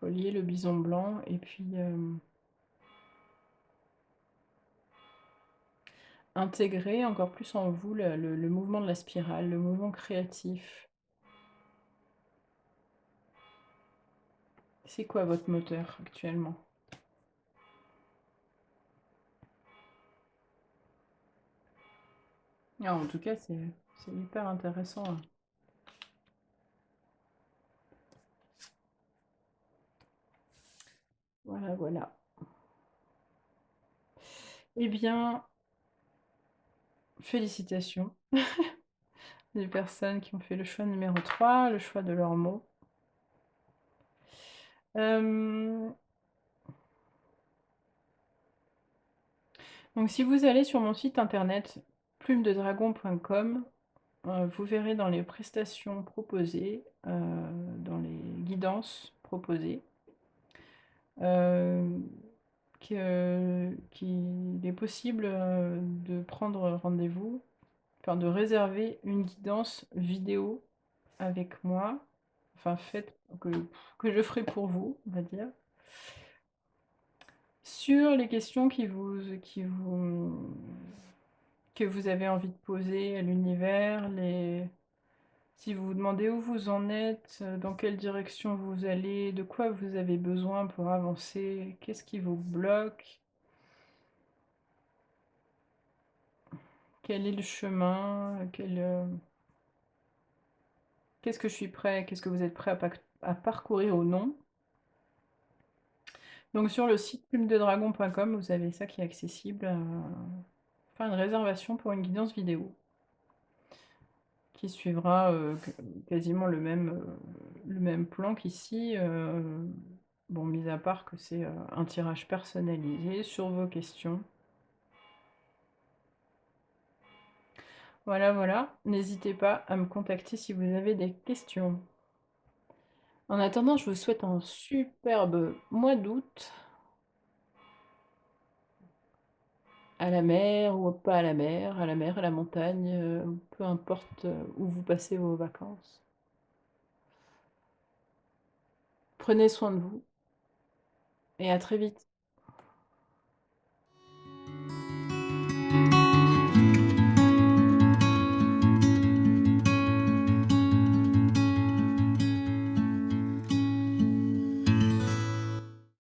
Relier le bison blanc et puis intégrer encore plus en vous le mouvement de la spirale, le mouvement créatif. C'est quoi votre moteur actuellement? Ah, en tout cas, c'est hyper intéressant, hein. Voilà, voilà. Eh bien, félicitations les personnes qui ont fait le choix numéro 3, le choix de leurs mots. Hem, donc si vous allez sur mon site internet plumededragon.com, vous verrez dans les prestations proposées, dans les guidances proposées, hem, qu'il est possible, de prendre rendez-vous, enfin de réserver une guidance vidéo avec moi, enfin faite que je ferai pour vous, on va dire, sur les questions que vous avez envie de poser à l'univers, les si vous vous demandez où vous en êtes, dans quelle direction vous allez, de quoi vous avez besoin pour avancer, qu'est-ce qui vous bloque, quel est le chemin, qu'est-ce que je suis prêt, qu'est-ce que vous êtes prêt à parcourir ou non. Donc sur le site plumededragon.com, vous avez ça qui est accessible, faire une réservation pour une guidance vidéo qui suivra, quasiment le même plan qu'ici, bon, mis à part que c'est, un tirage personnalisé sur vos questions. Voilà, voilà, n'hésitez pas à me contacter si vous avez des questions. En attendant, je vous souhaite un superbe mois d'août, à la mer ou pas à la mer, à la mer, à la montagne, peu importe, où vous passez vos vacances. Prenez soin de vous et à très vite.